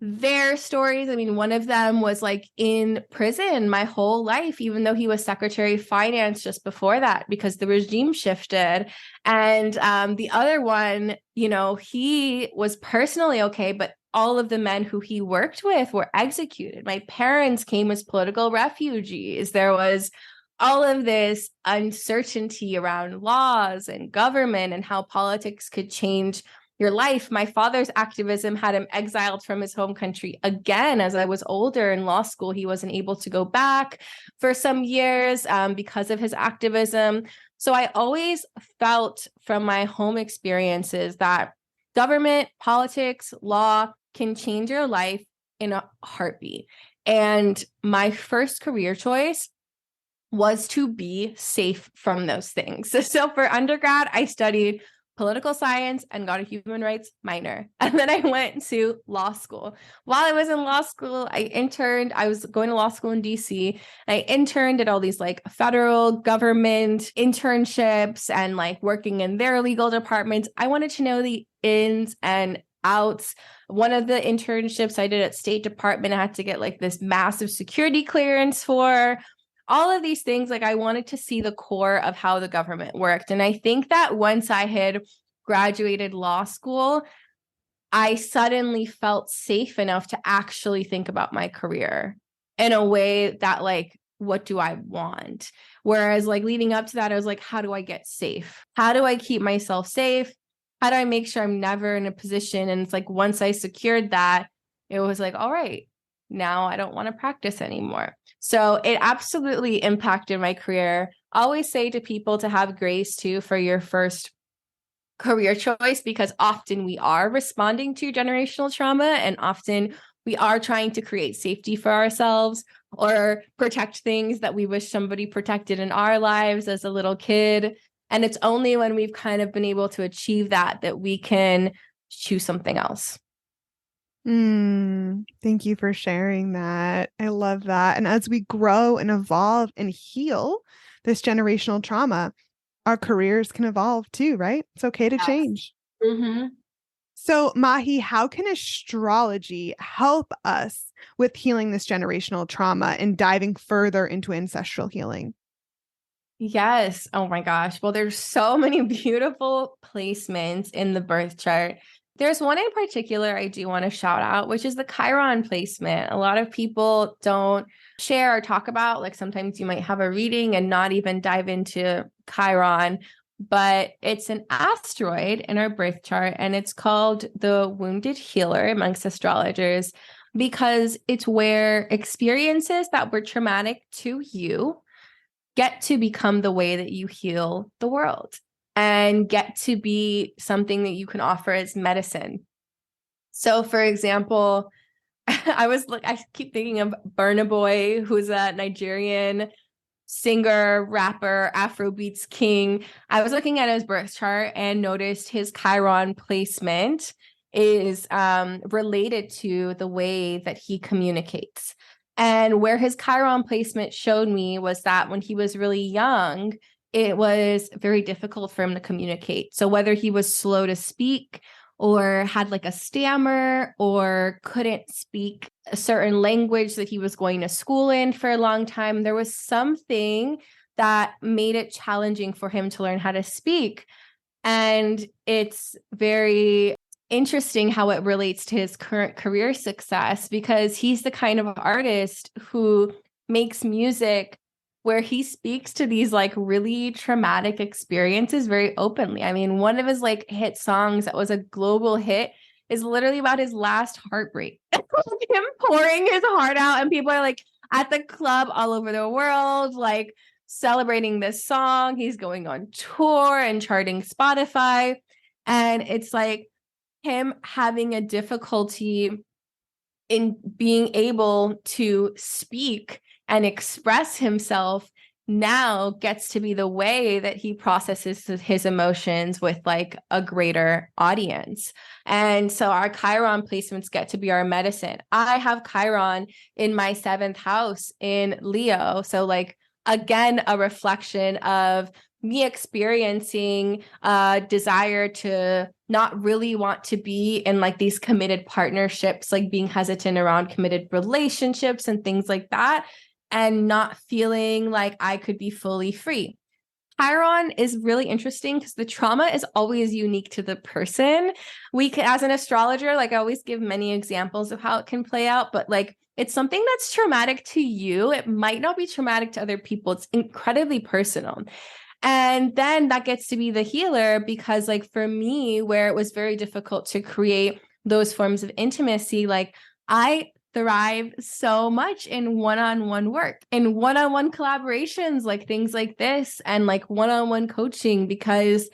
their stories. I mean, one of them was like in prison my whole life, even though he was Secretary of Finance just before that, because the regime shifted. And the other one, he was personally okay, but all of the men who he worked with were executed. My parents came as political refugees. There was all of this uncertainty around laws and government and how politics could change your life. My father's activism had him exiled from his home country again. As I was older in law school, he wasn't able to go back for some years because of his activism. So I always felt from my home experiences that government, politics, law can change your life in a heartbeat. And my first career choice was to be safe from those things. So for undergrad, I studied political science and got a human rights minor. And then I went to law school. While I was in law school, I interned. I was going to law school in DC. I interned at all these like federal government internships and like working in their legal departments. I wanted to know the ins and outs. One of the internships I did at State Department, I had to get like this massive security clearance for. All of these things, like I wanted to see the core of how the government worked. And I think that once I had graduated law school, I suddenly felt safe enough to actually think about my career in a way that like, what do I want? Whereas like leading up to that, I was like, how do I get safe? How do I keep myself safe? How do I make sure I'm never in a position? And it's like, once I secured that, it was like, all right, now I don't want to practice anymore. So it absolutely impacted my career. I always say to people to have grace too for your first career choice, because often we are responding to generational trauma and often we are trying to create safety for ourselves or protect things that we wish somebody protected in our lives as a little kid. And it's only when we've kind of been able to achieve that we can choose something else. Thank you for sharing that. I love that. And as we grow and evolve and heal this generational trauma, our careers can evolve too, right? It's okay to change. Mm-hmm. So, Mahi, how can astrology help us with healing this generational trauma and diving further into ancestral healing? Yes. Oh my gosh. Well, there's so many beautiful placements in the birth chart There's one in particular I do want to shout out, which is the Chiron placement. A lot of people don't share or talk about, like sometimes you might have a reading and not even dive into Chiron, but it's an asteroid in our birth chart, and it's called the wounded healer amongst astrologers because it's where experiences that were traumatic to you get to become the way that you heal the world and get to be something that you can offer as medicine. So, for example, I keep thinking of Burna Boy, who's a Nigerian singer, rapper, Afrobeats king. I was looking at his birth chart and noticed his Chiron placement is related to the way that he communicates. And where his Chiron placement showed me was that when he was really young, it was very difficult for him to communicate. So whether he was slow to speak or had like a stammer or couldn't speak a certain language that he was going to school in for a long time, there was something that made it challenging for him to learn how to speak. And it's very interesting how it relates to his current career success, because he's the kind of artist who makes music where he speaks to these like really traumatic experiences very openly. I mean, one of his like hit songs that was a global hit is literally about his last heartbreak. Him pouring his heart out, and people are like at the club all over the world, like celebrating this song. He's going on tour and charting Spotify. And it's like him having a difficulty in being able to speak and express himself now gets to be the way that he processes his emotions with like a greater audience. And so our Chiron placements get to be our medicine. I have Chiron in my 7th house in Leo. So like, again, a reflection of me experiencing a desire to not really want to be in like these committed partnerships, like being hesitant around committed relationships and things like that, and not feeling like I could be fully free. Chiron is really interesting because the trauma is always unique to the person. We can, as an astrologer, like I always give many examples of how it can play out, but like it's something that's traumatic to you. It might not be traumatic to other people. It's incredibly personal. And then that gets to be the healer, because like for me, where it was very difficult to create those forms of intimacy, like I thrive so much in one-on-one work, in one-on-one collaborations, like things like this, and like one-on-one coaching, because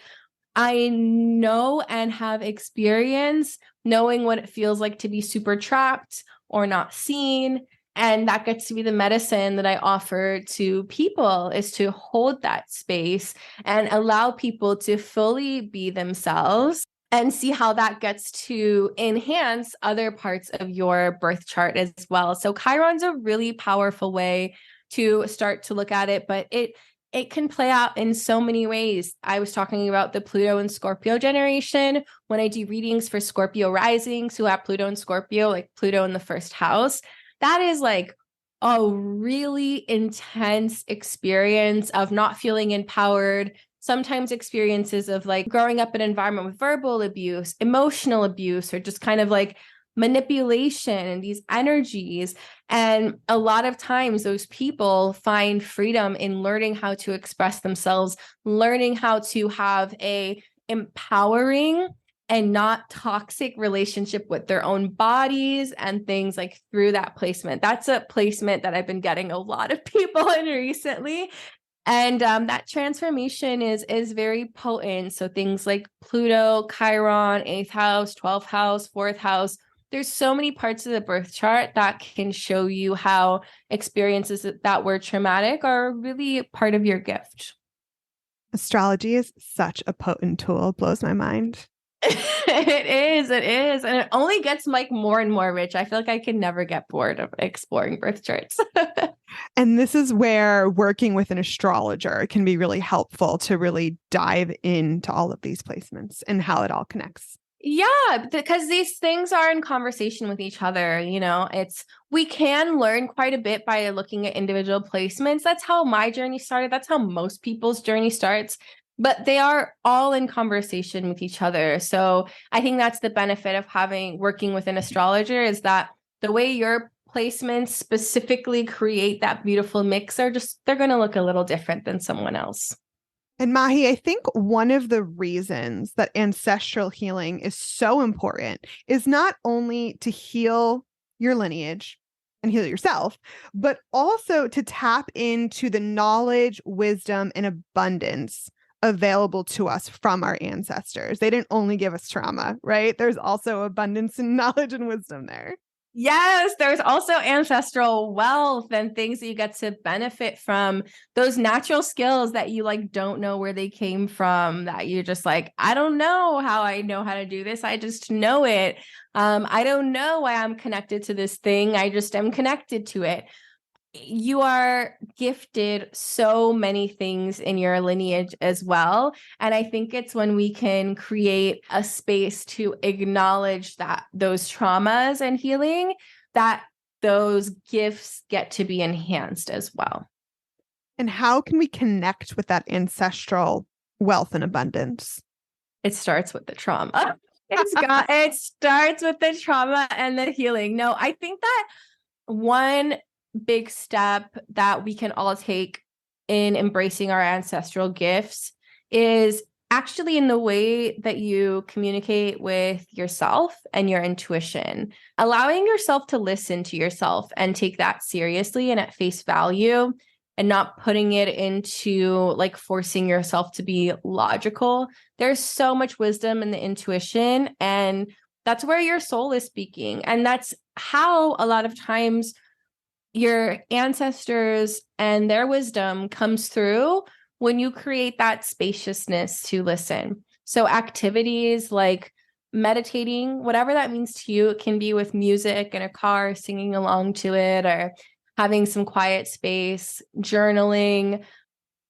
I know and have experience knowing what it feels like to be super trapped or not seen. And that gets to be the medicine that I offer to people, is to hold that space and allow people to fully be themselves and see how that gets to enhance other parts of your birth chart as well. So Chiron's a really powerful way to start to look at it, but it can play out in so many ways. I was talking about the Pluto and Scorpio generation. When I do readings for Scorpio risings who have Pluto and Scorpio, like Pluto in the 1st house, that is like a really intense experience of not feeling empowered. Sometimes experiences of like growing up in an environment with verbal abuse, emotional abuse, or just kind of like manipulation and these energies. And a lot of times those people find freedom in learning how to express themselves, learning how to have a empowering and not toxic relationship with their own bodies and things like through that placement. That's a placement that I've been getting a lot of people in recently. And that transformation is very potent. So things like Pluto, Chiron, 8th house, 12th house, 4th house, there's so many parts of the birth chart that can show you how experiences that were traumatic are really part of your gift. Astrology is such a potent tool. It blows my mind. It is. And it only gets like more and more rich. I feel like I can never get bored of exploring birth charts. And this is where working with an astrologer can be really helpful to really dive into all of these placements and how it all connects. Yeah, because these things are in conversation with each other. You know, we can learn quite a bit by looking at individual placements. That's how my journey started. That's how most people's journey starts. but they are all in conversation with each other. So I think that's the benefit of working with an astrologer, is that the way your placements specifically create that beautiful mix they're going to look a little different than someone else. And Mahi, I think one of the reasons that ancestral healing is so important is not only to heal your lineage and heal yourself, but also to tap into the knowledge, wisdom, and abundance available to us from our ancestors. They didn't only give us trauma, right? There's also abundance and knowledge and wisdom there. Yes, there's also ancestral wealth and things that you get to benefit from, those natural skills that you like don't know where they came from, that you're just like, I don't know how I know how to do this. I just know it. I don't know why I'm connected to this thing. I just am connected to it. You are gifted so many things in your lineage as well. And I think it's when we can create a space to acknowledge that those traumas and healing, that those gifts get to be enhanced as well. And how can we connect with that ancestral wealth and abundance? It starts with the trauma. It starts with the trauma and the healing. No, I think that one big step that we can all take in embracing our ancestral gifts is actually in the way that you communicate with yourself and your intuition, allowing yourself to listen to yourself and take that seriously and at face value, and not putting it into like forcing yourself to be logical. There's so much wisdom in the intuition, and that's where your soul is speaking. And that's how a lot of times your ancestors and their wisdom comes through when you create that spaciousness to listen. So activities like meditating, whatever that means to you, it can be with music in a car, singing along to it, or having some quiet space, journaling.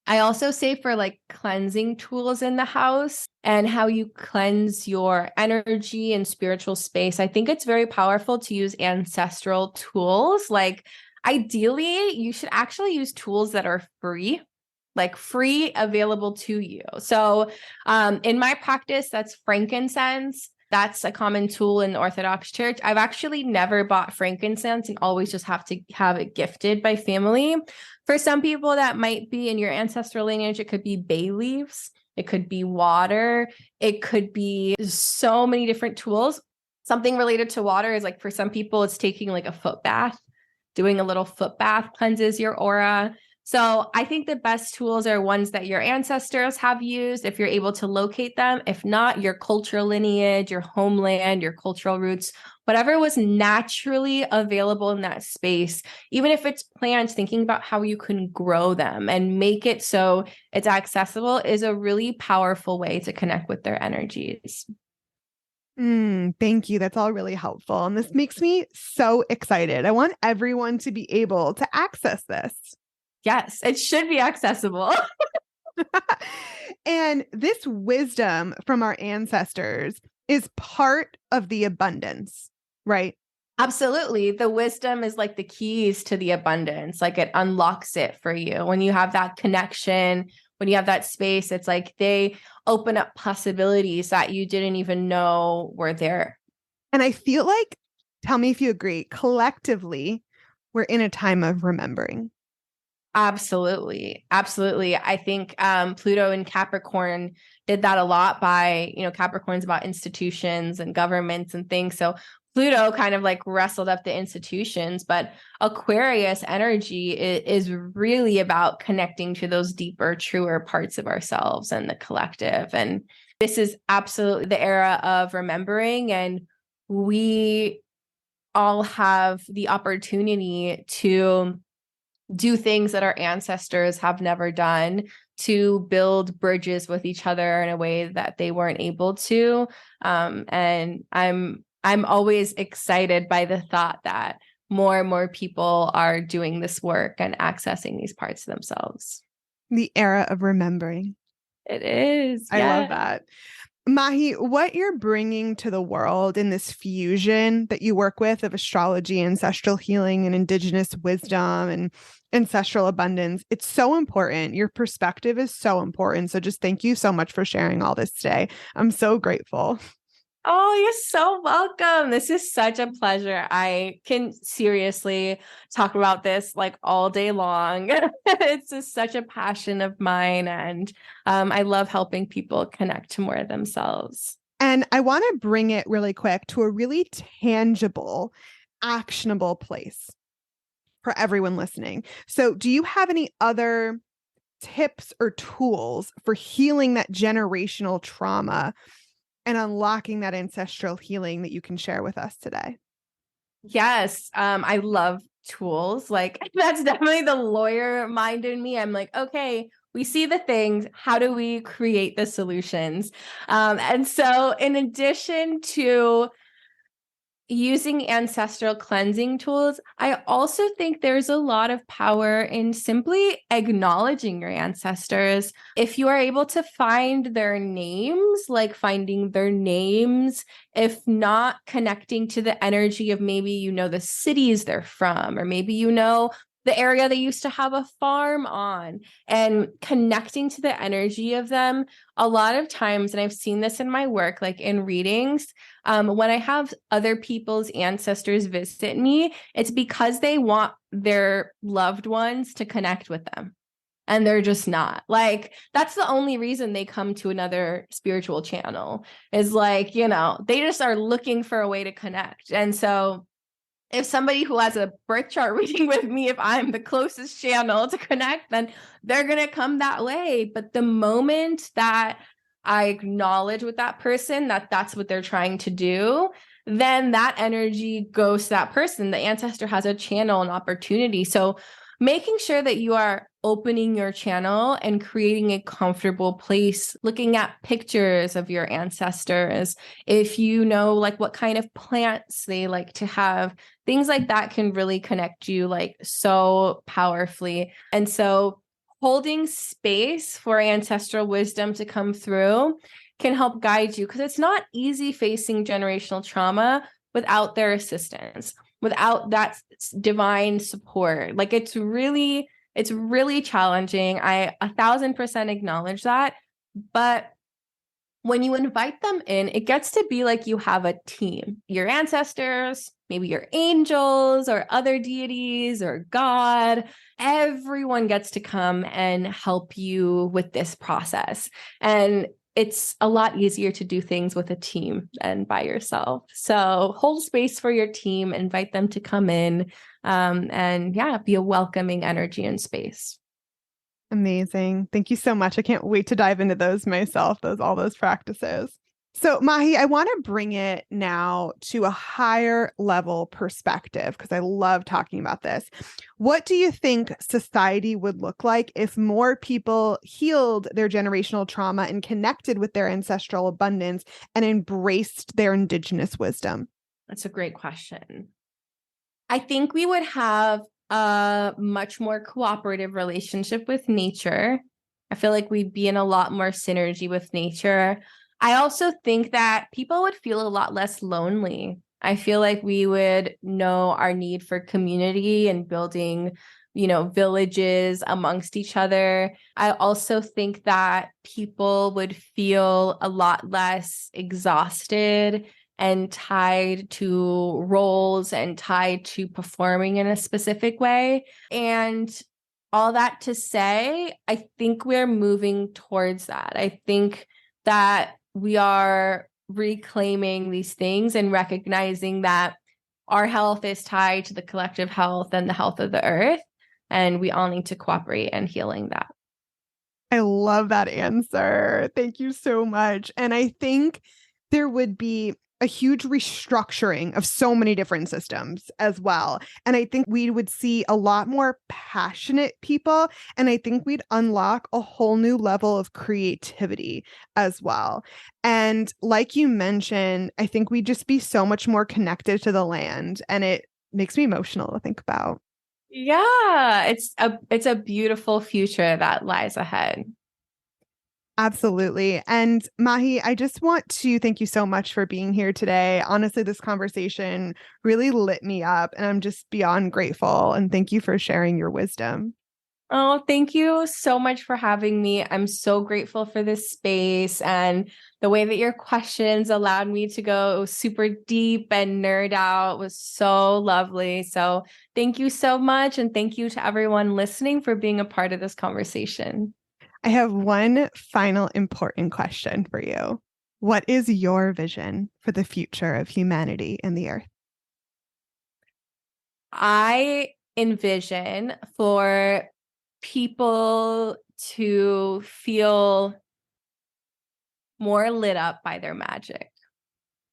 I also say for like cleansing tools in the house and how you cleanse your energy and spiritual space. I think it's very powerful to use ancestral tools. Like ideally, you should actually use tools that are free, like free available to you. So in my practice, that's frankincense. That's a common tool in the Orthodox Church. I've actually never bought frankincense and always just have to have it gifted by family. For some people that might be in your ancestral lineage, it could be bay leaves, it could be water, it could be so many different tools. Something related to water is like for some people, it's taking like a foot bath. Doing a little foot bath cleanses your aura. So I think the best tools are ones that your ancestors have used, if you're able to locate them. If not, your cultural lineage, your homeland, your cultural roots, whatever was naturally available in that space, even if it's plants, thinking about how you can grow them and make it so it's accessible is a really powerful way to connect with their energies. Thank you. That's all really helpful. And this makes me so excited. I want everyone to be able to access this. Yes, it should be accessible. And this wisdom from our ancestors is part of the abundance, right? Absolutely. The wisdom is like the keys to the abundance. Like it unlocks it for you. When you have that connection, when you have that space, it's like they open up possibilities that you didn't even know were there. And I feel like, tell me if you agree, collectively, we're in a time of remembering. Absolutely. Absolutely. I think Pluto and Capricorn did that a lot by, Capricorn's about institutions and governments and things. So Pluto kind of like wrestled up the institutions, but Aquarius energy is really about connecting to those deeper, truer parts of ourselves and the collective. And this is absolutely the era of remembering. And we all have the opportunity to do things that our ancestors have never done, to build bridges with each other in a way that they weren't able to. And I'm always excited by the thought that more and more people are doing this work and accessing these parts of themselves. The era of remembering. It is. I love that. Mahi, what you're bringing to the world in this fusion that you work with of astrology, ancestral healing, and indigenous wisdom and ancestral abundance, it's so important. Your perspective is so important. So just thank you so much for sharing all this today. I'm so grateful. Oh, you're so welcome. This is such a pleasure. I can seriously talk about this like all day long. It's just such a passion of mine. And I love helping people connect to more of themselves. And I want to bring it really quick to a really tangible, actionable place for everyone listening. So, do you have any other tips or tools for healing that generational trauma and unlocking that ancestral healing that you can share with us today? Yes, I love tools. Like that's definitely the lawyer mind in me. I'm like, okay, we see the things. How do we create the solutions? And so, in addition to using ancestral cleansing tools, I also think there's a lot of power in simply acknowledging your ancestors. If you are able to find their names, like finding their names, if not connecting to the energy of maybe you know the cities they're from, or maybe you know the area they used to have a farm on, and connecting to the energy of them. A lot of times, and I've seen this in my work, like in readings, when I have other people's ancestors visit me, it's because they want their loved ones to connect with them. And they're just not. Like, that's the only reason they come to another spiritual channel, is like, they just are looking for a way to connect. And so if somebody who has a birth chart reading with me, if I'm the closest channel to connect, then they're going to come that way. But the moment that I acknowledge with that person that that's what they're trying to do, then that energy goes to that person. The ancestor has a channel and opportunity. So making sure that you are opening your channel and creating a comfortable place, looking at pictures of your ancestors, if you know like what kind of plants they like to have, things like that can really connect you like so powerfully. And so holding space for ancestral wisdom to come through can help guide you, because it's not easy facing generational trauma without their assistance, without that divine support. Like it's really challenging. I 1,000% acknowledge that. But when you invite them in, it gets to be like you have a team, your ancestors, maybe your angels or other deities or God. Everyone gets to come and help you with this process. And it's a lot easier to do things with a team than by yourself. So hold space for your team, invite them to come in, and be a welcoming energy and space. Amazing. Thank you so much. I can't wait to dive into those myself, all those practices. So, Mahi, I want to bring it now to a higher level perspective because I love talking about this. What do you think society would look like if more people healed their generational trauma and connected with their ancestral abundance and embraced their indigenous wisdom? That's a great question. I think we would have a much more cooperative relationship with nature. I feel like we'd be in a lot more synergy with nature. I also think that people would feel a lot less lonely. I feel like we would know our need for community and building, villages amongst each other. I also think that people would feel a lot less exhausted and tied to roles and tied to performing in a specific way. And all that to say, I think we're moving towards that. I think that we are reclaiming these things and recognizing that our health is tied to the collective health and the health of the earth. And we all need to cooperate in healing that. I love that answer. Thank you so much. And I think there would be a huge restructuring of so many different systems as well. And I think we would see a lot more passionate people. And I think we'd unlock a whole new level of creativity as well. And like you mentioned, I think we'd just be so much more connected to the land. And it makes me emotional to think about. Yeah, it's a beautiful future that lies ahead. Absolutely. And Mahi, I just want to thank you so much for being here today. Honestly, this conversation really lit me up, and I'm just beyond grateful. And thank you for sharing your wisdom. Oh, thank you so much for having me. I'm so grateful for this space and the way that your questions allowed me to go super deep and nerd out was so lovely. So thank you so much. And thank you to everyone listening for being a part of this conversation. I have one final important question for you. What is your vision for the future of humanity and the earth? I envision for people to feel more lit up by their magic,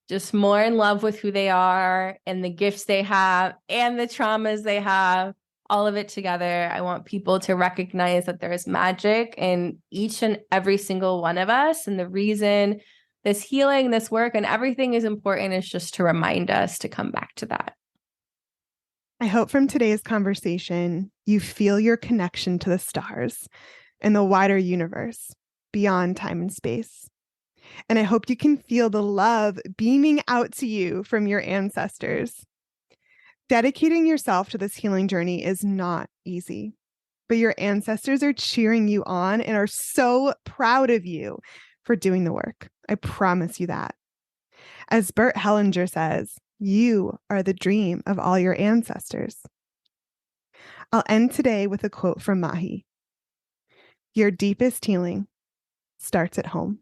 just more in love with who they are and the gifts they have and the traumas they have, all of it together. I want people to recognize that there is magic in each and every single one of us. And the reason this healing, this work, and everything is important is just to remind us to come back to that. I hope from today's conversation, you feel your connection to the stars and the wider universe beyond time and space. And I hope you can feel the love beaming out to you from your ancestors. Dedicating yourself to this healing journey is not easy, but your ancestors are cheering you on and are so proud of you for doing the work. I promise you that. As Bert Hellinger says, you are the dream of all your ancestors. I'll end today with a quote from Mahi. Your deepest healing starts at home.